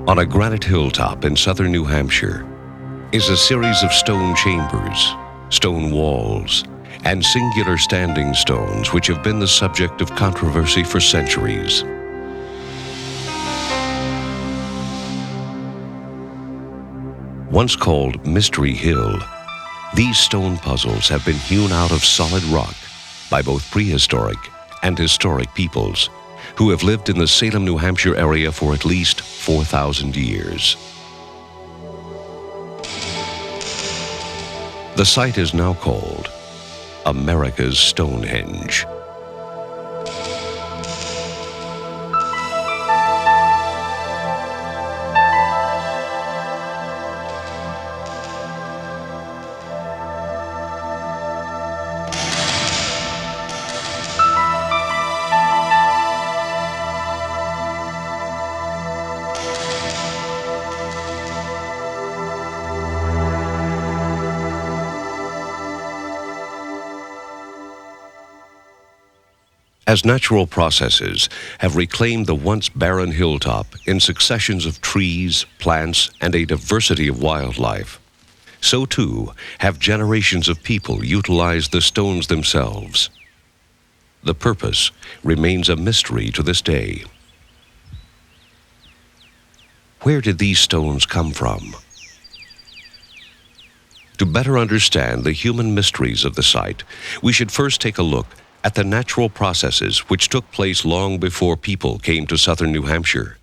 On a granite hilltop in southern New Hampshire is a series of stone chambers, stone walls, and singular standing stones which have been the subject of controversy for centuries. Once called Mystery Hill, these stone puzzles have been hewn out of solid rock by both prehistoric and historic peoples who have lived in the Salem, New Hampshire area for at least 4,000 years. The site is now called America's Stonehenge. As natural processes have reclaimed the once barren hilltop in successions of trees, plants, and a diversity of wildlife, so too have generations of people utilized the stones themselves. The purpose remains a mystery to this day. Where did these stones come from? To better understand the human mysteries of the site, we should first take a look at the natural processes which took place long before people came to southern New Hampshire.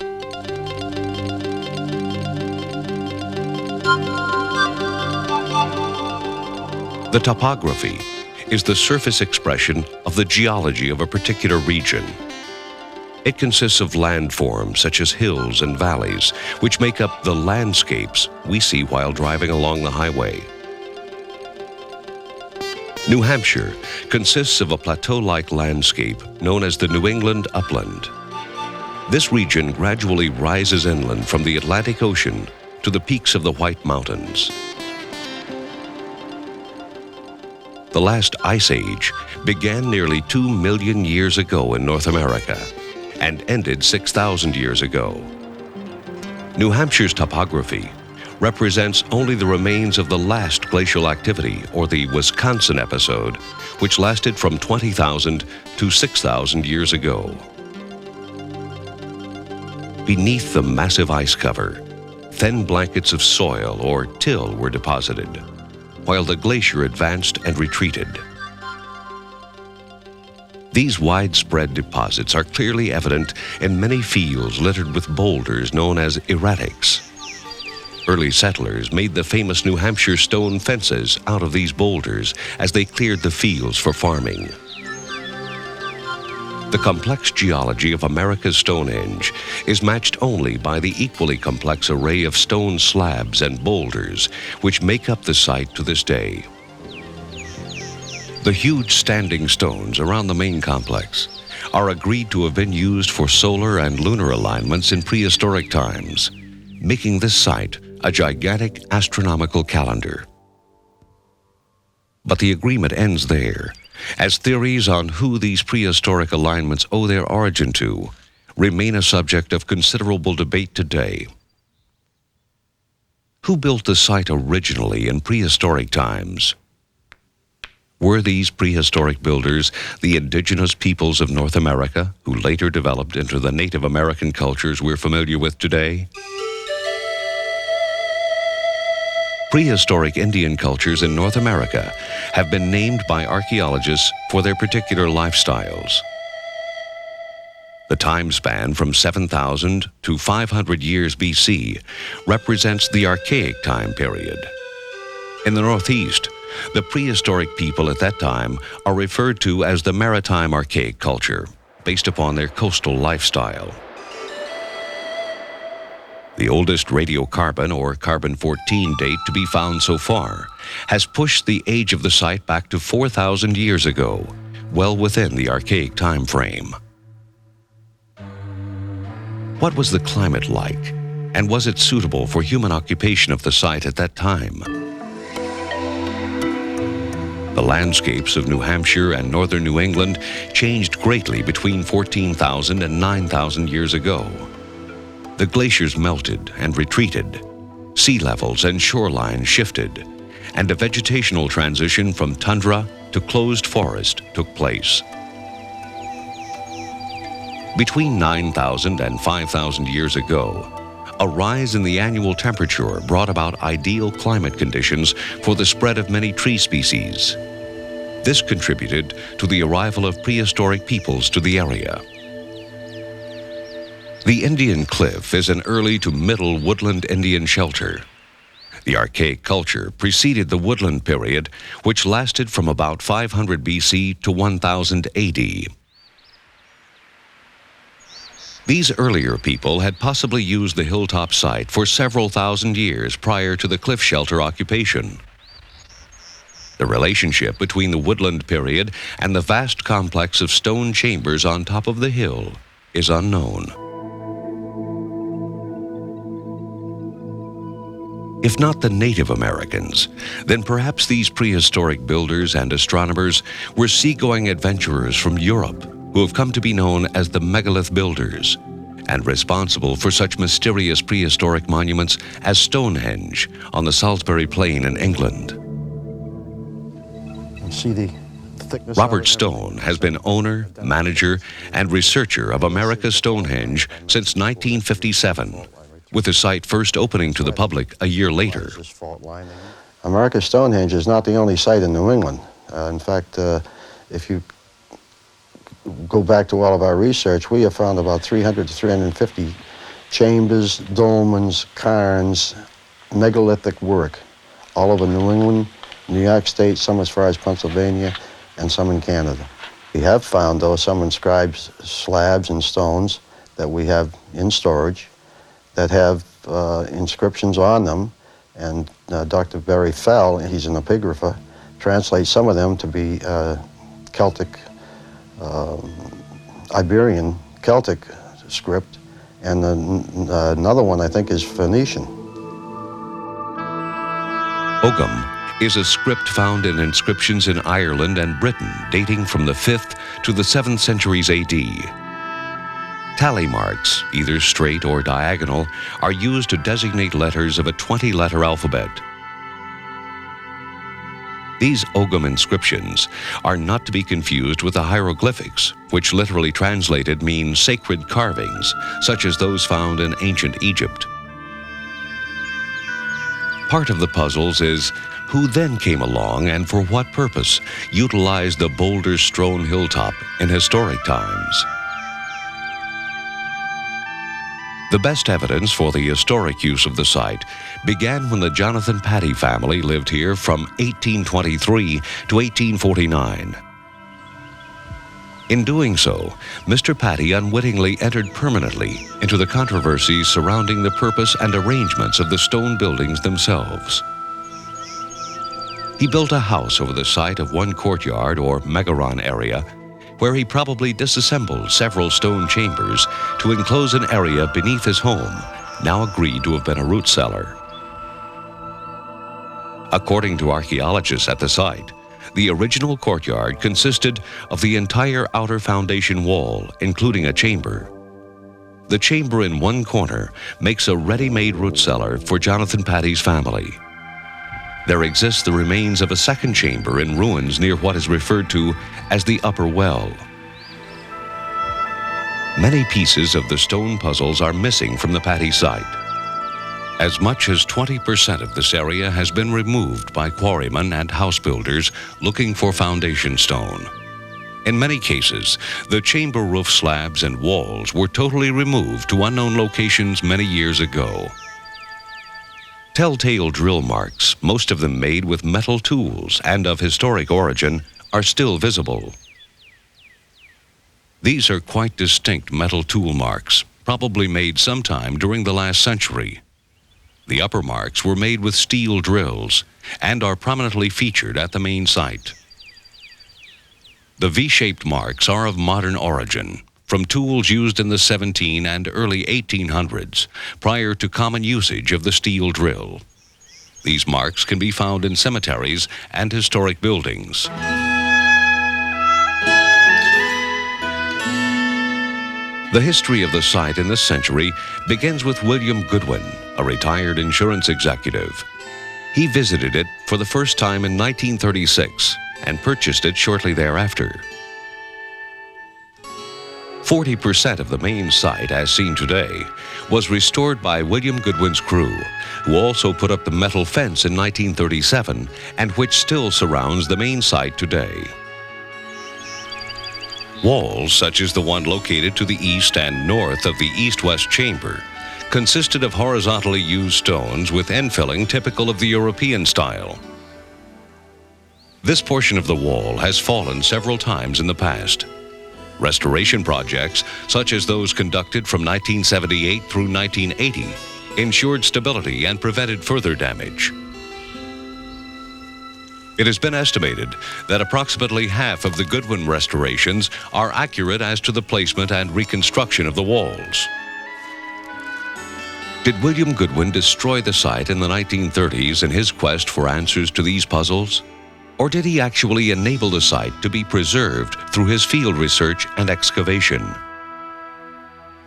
The topography is the surface expression of the geology of a particular region. It consists of landforms such as hills and valleys, which make up the landscapes we see while driving along the highway. New Hampshire consists of a plateau-like landscape known as the New England upland. This region gradually rises inland from the Atlantic Ocean to the peaks of the White Mountains. The last ice age began nearly 2 million years ago in North America and ended 6,000 years ago. New Hampshire's topography represents only the remains of the last glacial activity, or the Wisconsin episode, which lasted from 20,000 to 6,000 years ago. Beneath the massive ice cover, thin blankets of soil or till were deposited, while the glacier advanced and retreated. These widespread deposits are clearly evident in many fields littered with boulders known as erratics. Early settlers made the famous New Hampshire stone fences out of these boulders as they cleared the fields for farming. The complex geology of America's Stonehenge is matched only by the equally complex array of stone slabs and boulders which make up the site to this day. The huge standing stones around the main complex are agreed to have been used for solar and lunar alignments in prehistoric times, making this site a gigantic astronomical calendar. But the agreement ends there, as theories on who these prehistoric alignments owe their origin to remain a subject of considerable debate today. Who built the site originally in prehistoric times? Were these prehistoric builders the indigenous peoples of North America, who later developed into the Native American cultures we're familiar with today? Prehistoric Indian cultures in North America have been named by archaeologists for their particular lifestyles. The time span from 7,000 to 500 years BC represents the Archaic time period. In the Northeast, the prehistoric people at that time are referred to as the Maritime Archaic culture, based upon their coastal lifestyle. The oldest radiocarbon or carbon-14 date to be found so far has pushed the age of the site back to 4,000 years ago, well within the Archaic time frame. What was the climate like, and was it suitable for human occupation of the site at that time? The landscapes of New Hampshire and northern New England changed greatly between 14,000 and 9,000 years ago. the glaciers melted and retreated, sea levels and shorelines shifted, and a vegetational transition from tundra to closed forest took place. Between 9,000 and 5,000 years ago, a rise in the annual temperature brought about ideal climate conditions for the spread of many tree species. This contributed to the arrival of prehistoric peoples to the area. The Indian Cliff is an early to middle woodland Indian shelter. The archaic culture preceded the woodland period, which lasted from about 500 BC to 1000 AD. These earlier people had possibly used the hilltop site for several thousand years prior to the cliff shelter occupation. The relationship between the woodland period and the vast complex of stone chambers on top of the hill is unknown. If not the Native Americans, then perhaps these prehistoric builders and astronomers were seagoing adventurers from Europe who have come to be known as the megalith builders and responsible for such mysterious prehistoric monuments as Stonehenge on the Salisbury Plain in England. See the thickness. Robert Stone has been owner, manager, and researcher of America's Stonehenge since 1957, with the site first opening to the public a year later. America's Stonehenge is not the only site in New England. In fact, if you go back to all of our research, we have found about 300 to 350 chambers, dolmens, cairns, megalithic work all over New England, New York State, some as far as Pennsylvania, and some in Canada. We have found, though, some inscribed slabs and stones that we have in storage that have inscriptions on them, and Dr. Barry Fell, he's an epigrapher, translates some of them to be Celtic, Iberian Celtic script, and another one I think is Phoenician. Ogham is a script found in inscriptions in Ireland and Britain dating from the 5th to the 7th centuries AD. Tally marks, either straight or diagonal, are used to designate letters of a 20-letter alphabet. These Ogham inscriptions are not to be confused with the hieroglyphics, which literally translated mean sacred carvings, such as those found in ancient Egypt. Part of the puzzles is who then came along and for what purpose utilized the boulder-strewn hilltop in historic times. The best evidence for the historic use of the site began when the Jonathan Patty family lived here from 1823 to 1849. In doing so, Mr. Patty unwittingly entered permanently into the controversies surrounding the purpose and arrangements of the stone buildings themselves. He built a house over the site of one courtyard or megaron area, where he probably disassembled several stone chambers to enclose an area beneath his home, now agreed to have been a root cellar. According to archaeologists at the site, the original courtyard consisted of the entire outer foundation wall, including a chamber. The chamber in one corner makes a ready-made root cellar for Jonathan Patty's family. There exists the remains of a second chamber in ruins near what is referred to as the upper well. Many pieces of the stone puzzles are missing from the Patty site. As much as 20% of this area has been removed by quarrymen and house builders looking for foundation stone. In many cases, the chamber roof slabs and walls were totally removed to unknown locations many years ago. Telltale drill marks, most of them made with metal tools and of historic origin, are still visible. These are quite distinct metal tool marks, probably made sometime during the last century. The upper marks were made with steel drills and are prominently featured at the main site. The V-shaped marks are of modern origin, from tools used in the 17 and early 1800s, prior to common usage of the steel drill. These marks can be found in cemeteries and historic buildings. The history of the site in this century begins with William Goodwin, a retired insurance executive. He visited it for the first time in 1936 and purchased it shortly thereafter. 40% of the main site, as seen today, was restored by William Goodwin's crew, who also put up the metal fence in 1937 and which still surrounds the main site today. Walls, such as the one located to the east and north of the east-west chamber, consisted of horizontally used stones with end-filling typical of the European style. This portion of the wall has fallen several times in the past. Restoration projects, such as those conducted from 1978 through 1980, ensured stability and prevented further damage. It has been estimated that approximately half of the Goodwin restorations are accurate as to the placement and reconstruction of the walls. Did William Goodwin destroy the site in the 1930s in his quest for answers to these puzzles? Or did he actually enable the site to be preserved through his field research and excavation?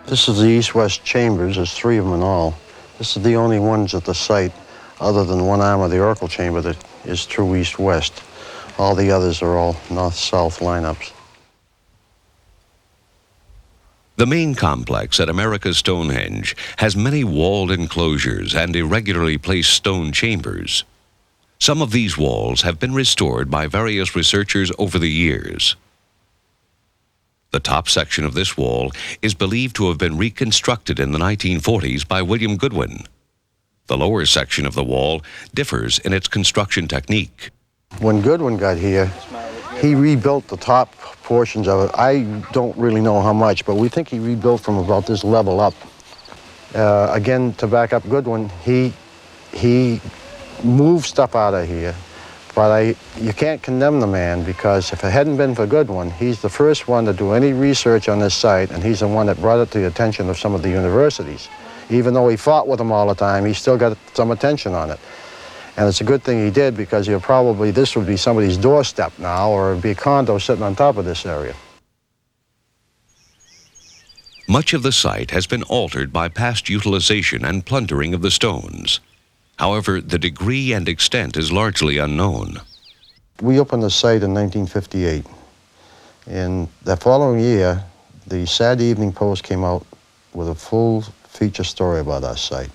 This is the east-west chambers. There's 3 of them in all. This is the only ones at the site, other than one arm of the oracle chamber, that is true east-west. All the others are all north-south lineups. The main complex at America's Stonehenge has many walled enclosures and irregularly placed stone chambers. Some of these walls have been restored by various researchers over the years. The top section of this wall is believed to have been reconstructed in the 1940s by William Goodwin. The lower section of the wall differs in its construction technique. When Goodwin got here, he rebuilt the top portions of it. I don't really know how much, but we think he rebuilt from about this level up. Again, to back up Goodwin, he moved stuff out of here, but you can't condemn the man, because if it hadn't been for Goodwin, he's the first one to do any research on this site, and he's the one that brought it to the attention of some of the universities. Even though he fought with them all the time, he still got some attention on it. And it's a good thing he did, because this would be somebody's doorstep now, or it'd be a condo sitting on top of this area. Much of the site has been altered by past utilization and plundering of the stones. However, the degree and extent is largely unknown. We opened the site in 1958. And the following year, the Saturday Evening Post came out with a full feature story about our site.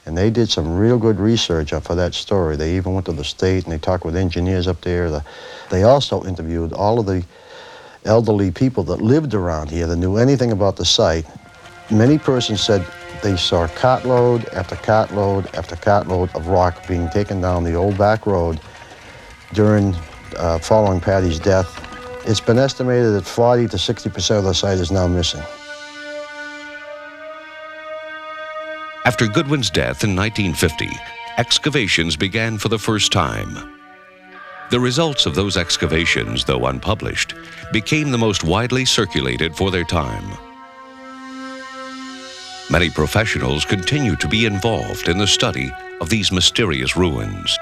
And they did some real good research for that story. They even went to the state and they talked with engineers up there. They also interviewed all of the elderly people that lived around here that knew anything about the site. Many persons said they saw cartload after cartload after cartload of rock being taken down the old back road during following Patty's death. It's been estimated that 40 to 60% of the site is now missing. After Goodwin's death in 1950, excavations began for the first time. The results of those excavations, though unpublished, became the most widely circulated for their time. Many professionals continue to be involved in the study of these mysterious ruins.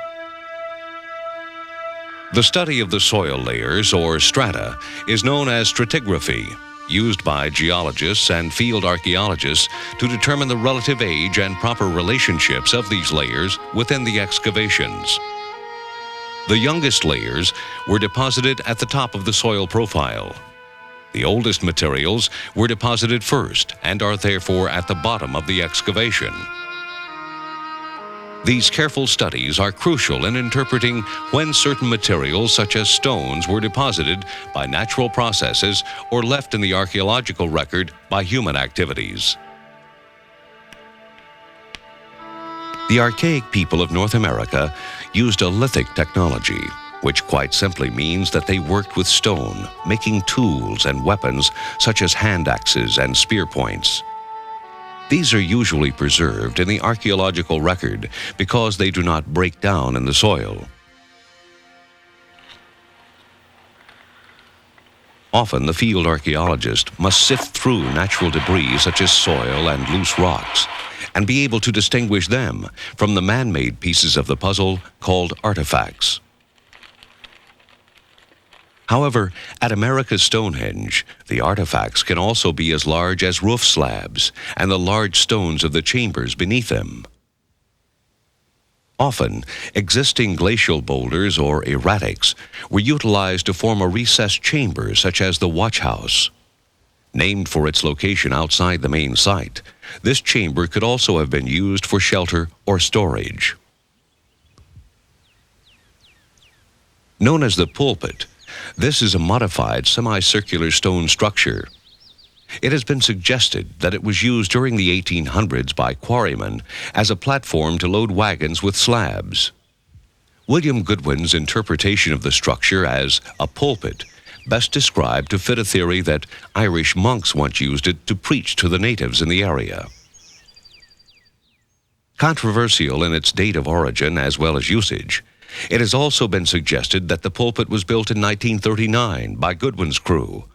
The study of the soil layers, or strata, is known as stratigraphy, used by geologists and field archaeologists to determine the relative age and proper relationships of these layers within the excavations. The youngest layers were deposited at the top of the soil profile. The oldest materials were deposited first and are therefore at the bottom of the excavation. These careful studies are crucial in interpreting when certain materials, such as stones, were deposited by natural processes or left in the archaeological record by human activities. The archaic people of North America used a lithic technology, which quite simply means that they worked with stone, making tools and weapons such as hand axes and spear points. These are usually preserved in the archaeological record because they do not break down in the soil. Often, the field archaeologist must sift through natural debris such as soil and loose rocks and be able to distinguish them from the man-made pieces of the puzzle called artifacts. However, at America's Stonehenge, the artifacts can also be as large as roof slabs and the large stones of the chambers beneath them. Often, existing glacial boulders or erratics were utilized to form a recessed chamber such as the watch house. Named for its location outside the main site, this chamber could also have been used for shelter or storage. Known as the pulpit, this is a modified semicircular stone structure. It has been suggested that it was used during the 1800s by quarrymen as a platform to load wagons with slabs. William Goodwin's interpretation of the structure as a pulpit best described to fit a theory that Irish monks once used it to preach to the natives in the area. Controversial in its date of origin as well as usage, it has also been suggested that the pulpit was built in 1939 by Goodwin's crew.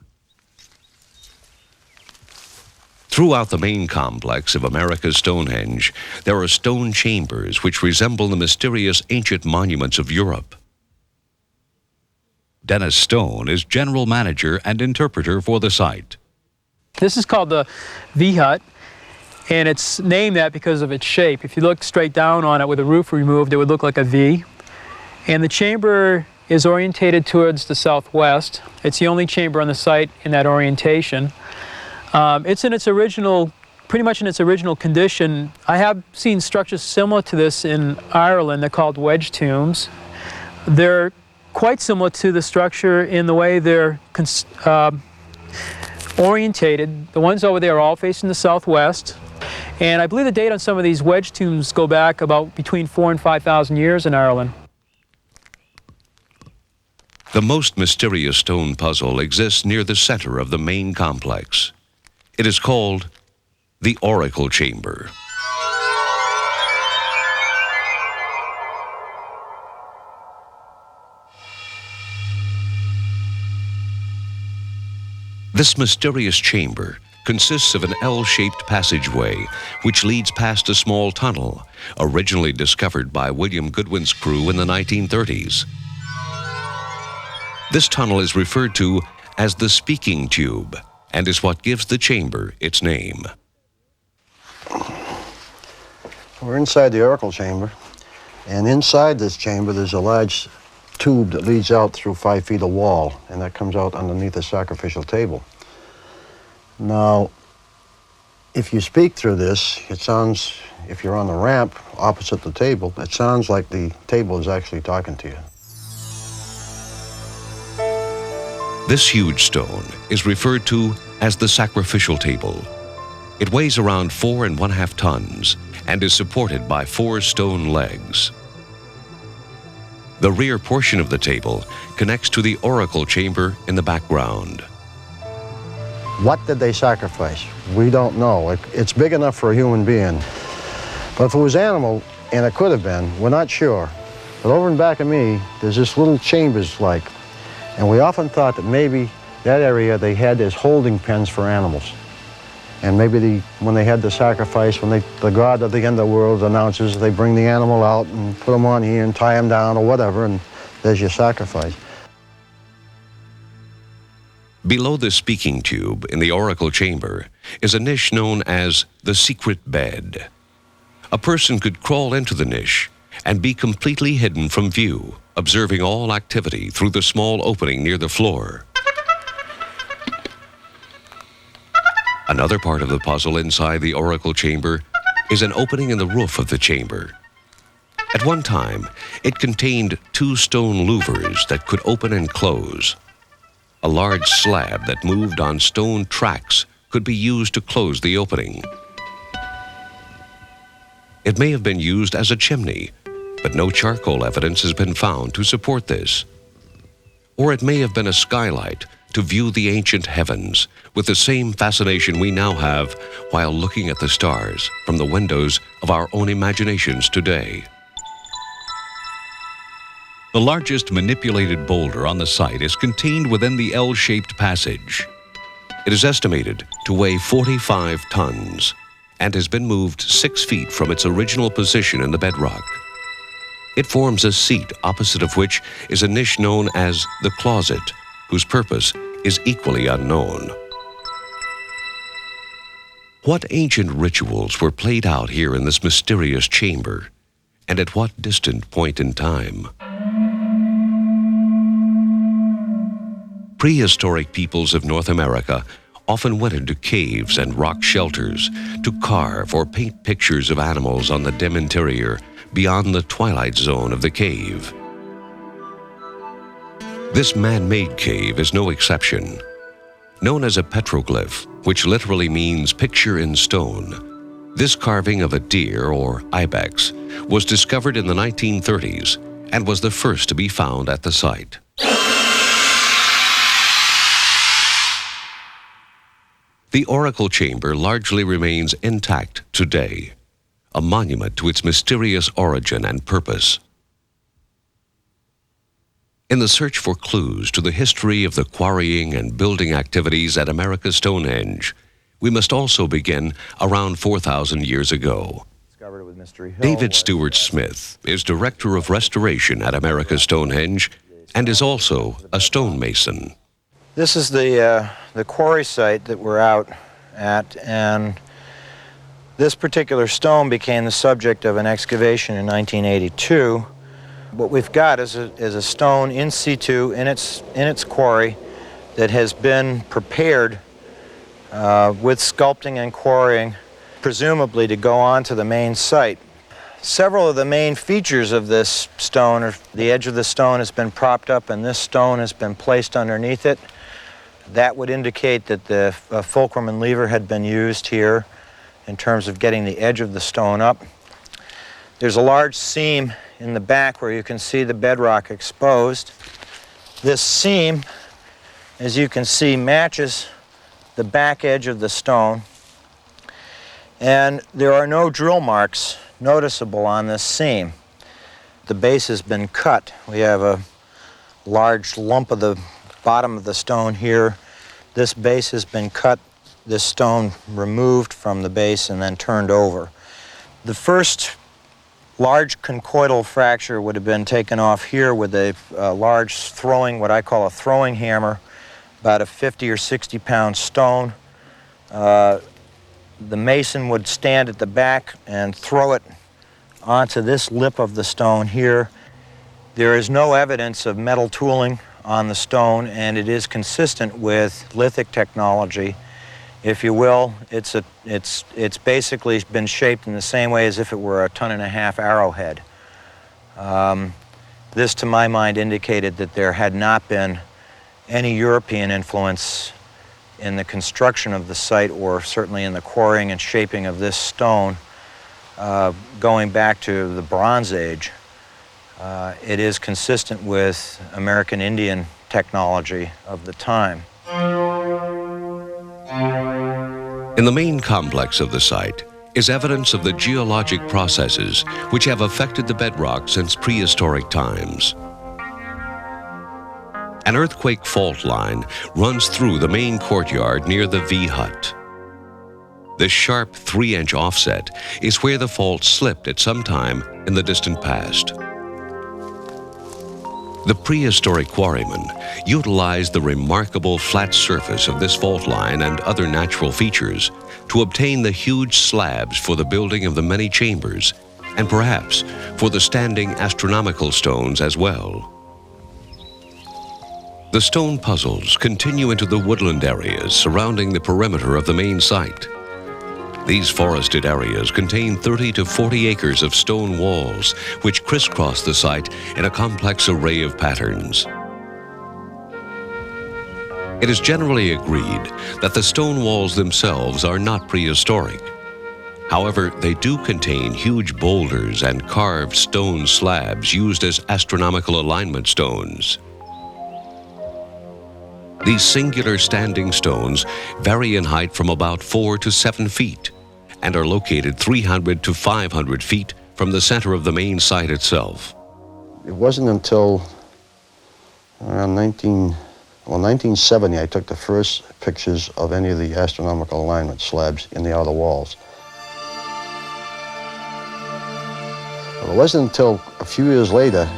Throughout the main complex of America's Stonehenge, there are stone chambers which resemble the mysterious ancient monuments of Europe. Dennis Stone is general manager and interpreter for the site. This is called the V-hut, and it's named that because of its shape. If you look straight down on it with the roof removed, it would look like a V. And the chamber is orientated towards the southwest. It's the only chamber on the site in that orientation. It's in its original, pretty much in its original condition. I have seen structures similar to this in Ireland. They're called wedge tombs. They're quite similar to the structure in the way they're orientated. The ones over there are all facing the southwest. And I believe the date on some of these wedge tombs go back about between 4,000 and 5,000 years in Ireland. The most mysterious stone puzzle exists near the center of the main complex. It is called the Oracle Chamber. This mysterious chamber consists of an L-shaped passageway which leads past a small tunnel, originally discovered by William Goodwin's crew in the 1930s. This tunnel is referred to as the speaking tube and is what gives the chamber its name. We're inside the Oracle Chamber, and inside this chamber there's a large tube that leads out through 5 feet of wall, and that comes out underneath the sacrificial table. Now, if you speak through this, it sounds, if you're on the ramp opposite the table, it sounds like the table is actually talking to you. This huge stone is referred to as the sacrificial table. It weighs around 4½ tons and is supported by 4 stone legs. The rear portion of the table connects to the oracle chamber in the background. What did they sacrifice? We don't know. It's big enough for a human being. But if it was animal, and it could have been, we're not sure. But over in back of me, there's this little chambers like, and we often thought that maybe that area they had as holding pens for animals. And maybe when they had the sacrifice, when the god of the underworld announces, they bring the animal out and put them on here and tie them down or whatever, and there's your sacrifice. Below the speaking tube in the oracle chamber is a niche known as the secret bed. A person could crawl into the niche and be completely hidden from view, observing all activity through the small opening near the floor. Another part of the puzzle inside the oracle chamber is an opening in the roof of the chamber. At one time, it contained 2 stone louvers that could open and close. A large slab that moved on stone tracks could be used to close the opening. It may have been used as a chimney, but no charcoal evidence has been found to support this. Or it may have been a skylight to view the ancient heavens with the same fascination we now have while looking at the stars from the windows of our own imaginations today. The largest manipulated boulder on the site is contained within the L-shaped passage. It is estimated to weigh 45 tons and has been moved 6 feet from its original position in the bedrock. It forms a seat opposite of which is a niche known as the closet, whose purpose is equally unknown. What ancient rituals were played out here in this mysterious chamber, and at what distant point in time? Prehistoric peoples of North America often went into caves and rock shelters to carve or paint pictures of animals on the dim interior beyond the twilight zone of the cave. This man-made cave is no exception. Known as a petroglyph, which literally means picture in stone, this carving of a deer or ibex was discovered in the 1930s and was the first to be found at the site. The oracle chamber largely remains intact today, a monument to its mysterious origin and purpose. In the search for clues to the history of the quarrying and building activities at America's Stonehenge, we must also begin around 4,000 years ago. David Stewart Smith is Director of Restoration at America's Stonehenge and is also a stonemason. This is the quarry site that we're out at, and this particular stone became the subject of an excavation in 1982. What we've got is a stone in situ in its quarry that has been prepared with sculpting and quarrying, presumably to go on to the main site. Several of the main features of this stone are the edge of the stone has been propped up and this stone has been placed underneath it. That would indicate that the fulcrum and lever had been used here in terms of getting the edge of the stone up. There's a large seam in the back where you can see the bedrock exposed. This seam, as you can see, matches the back edge of the stone, and there are no drill marks noticeable on this seam. The base has been cut. We have a large lump of the bottom of the stone here. This base has been cut, this stone removed from the base and then turned over. The first large conchoidal fracture would have been taken off here with a large throwing, what I call a throwing hammer, about a 50 or 60 pound stone. The mason would stand at the back and throw it onto this lip of the stone here. There is no evidence of metal tooling on the stone, and it is consistent with lithic technology, if you will. It's basically been shaped in the same way as if it were a 1.5 ton arrowhead. This, to my mind, indicated that there had not been any European influence in the construction of the site, or certainly in the quarrying and shaping of this stone, going back to the Bronze Age. It is consistent with American Indian technology of the time. In the main complex of the site is evidence of the geologic processes which have affected the bedrock since prehistoric times. An earthquake fault line runs through the main courtyard near the V-hut. This sharp 3-inch offset is where the fault slipped at some time in the distant past. The prehistoric quarrymen utilized the remarkable flat surface of this fault line and other natural features to obtain the huge slabs for the building of the many chambers, and perhaps for the standing astronomical stones as well. The stone puzzles continue into the woodland areas surrounding the perimeter of the main site. These forested areas contain 30 to 40 acres of stone walls, which crisscross the site in a complex array of patterns. It is generally agreed that the stone walls themselves are not prehistoric. However, they do contain huge boulders and carved stone slabs used as astronomical alignment stones. These singular standing stones vary in height from about 4 to 7 feet and are located 300 to 500 feet from the center of the main site itself. It wasn't until around 1970 I took the first pictures of any of the astronomical alignment slabs in the outer walls. But it wasn't until a few years later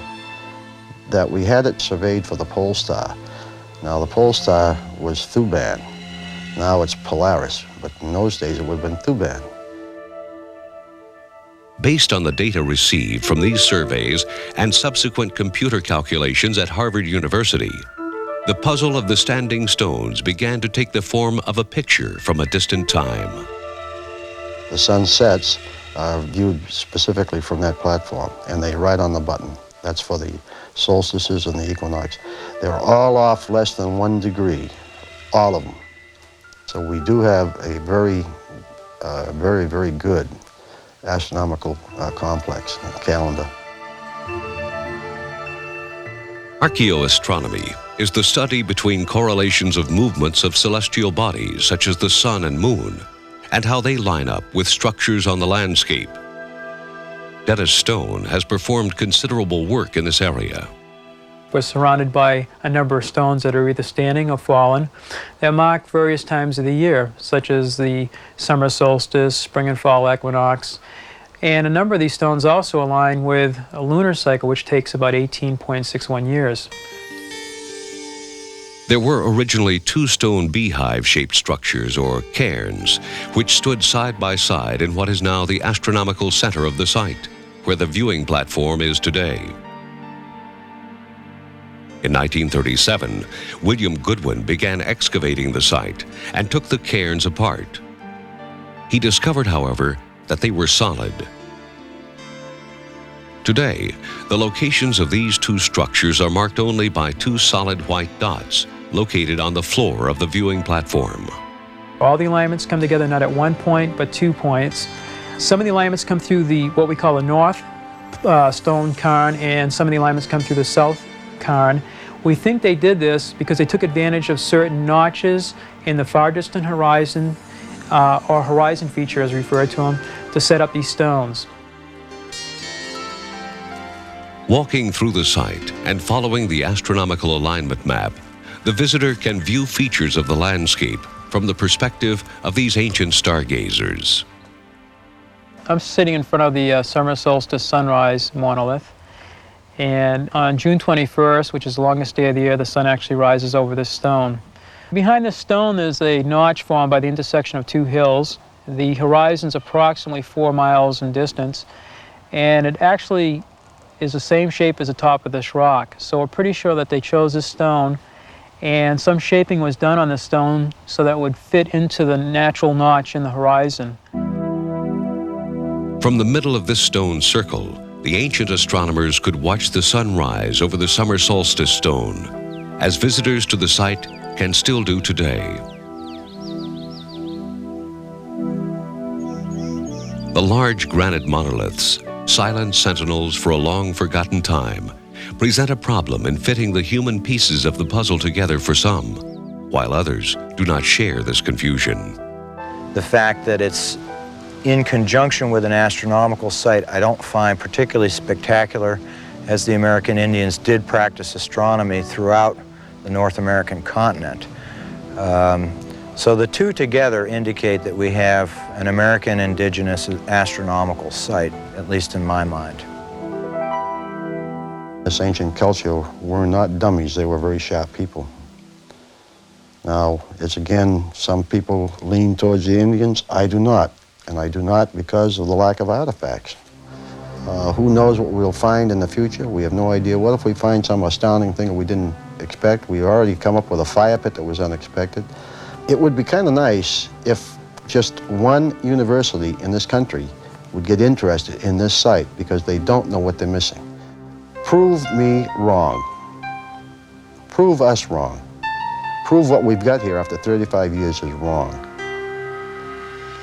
that we had it surveyed for the pole star. Now, the pole star was Thuban. Now it's Polaris, but in those days it would have been Thuban. Based on the data received from these surveys and subsequent computer calculations at Harvard University, the puzzle of the standing stones began to take the form of a picture from a distant time. The sun sets are viewed specifically from that platform, and they're right on the button. That's for the solstices and the equinox. They're all off less than 1 degree, all of them. So we do have a very, very good astronomical complex and calendar. Archaeoastronomy is the study between correlations of movements of celestial bodies such as the sun and moon, and how they line up with structures on the landscape. Dennis Stone has performed considerable work in this area. We're surrounded by a number of stones that are either standing or fallen that mark various times of the year, such as the summer solstice, spring and fall equinox. And a number of these stones also align with a lunar cycle, which takes about 18.61 years. There were originally 2 stone beehive-shaped structures, or cairns, which stood side by side in what is now the astronomical center of the site, where the viewing platform is today. In 1937, William Goodwin began excavating the site and took the cairns apart. He discovered, however, that they were solid. Today, the locations of these 2 structures are marked only by 2 solid white dots located on the floor of the viewing platform. All the alignments come together not at 1 point, but 2 points. Some of the alignments come through what we call the north stone cairn, and some of the alignments come through the south cairn. We think they did this because they took advantage of certain notches in the far distant horizon, or horizon feature as referred to them, to set up these stones. Walking through the site and following the astronomical alignment map, the visitor can view features of the landscape from the perspective of these ancient stargazers. I'm sitting in front of the summer solstice sunrise monolith, and on June 21st, which is the longest day of the year, the sun actually rises over this stone. Behind this stone there's a notch formed by the intersection of 2 hills. The horizon's approximately 4 miles in distance, and it actually is the same shape as the top of this rock. So we're pretty sure that they chose this stone, and some shaping was done on the stone so that it would fit into the natural notch in the horizon. From the middle of this stone circle, the ancient astronomers could watch the sun rise over the summer solstice stone, as visitors to the site can still do today. The large granite monoliths, silent sentinels for a long-forgotten time, present a problem in fitting the human pieces of the puzzle together for some, while others do not share this confusion. The fact that it's in conjunction with an astronomical site I don't find particularly spectacular, as the American Indians did practice astronomy throughout the North American continent. So the 2 together indicate that we have an American indigenous astronomical site, at least in my mind. This ancient culture were not dummies, they were very sharp people. Now, it's again, some people lean towards the Indians, I do not. And I do not because of the lack of artifacts. Who knows what we'll find in the future? We have no idea. What if we find some astounding thing that we didn't expect? We already come up with a fire pit that was unexpected. It would be kind of nice if just one university in this country would get interested in this site because they don't know what they're missing. Prove me wrong. Prove us wrong. Prove what we've got here after 35 years is wrong.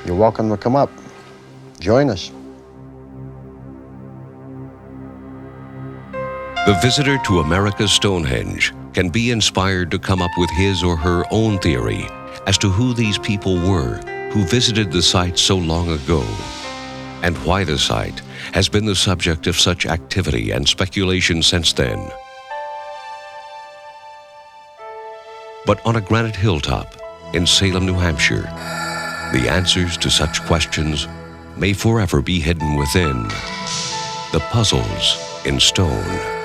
You're welcome to come up. Join us. The visitor to America's Stonehenge can be inspired to come up with his or her own theory as to who these people were who visited the site so long ago, and why the site has been the subject of such activity and speculation since then. But on a granite hilltop in Salem, New Hampshire, the answers to such questions may forever be hidden within the puzzles in stone.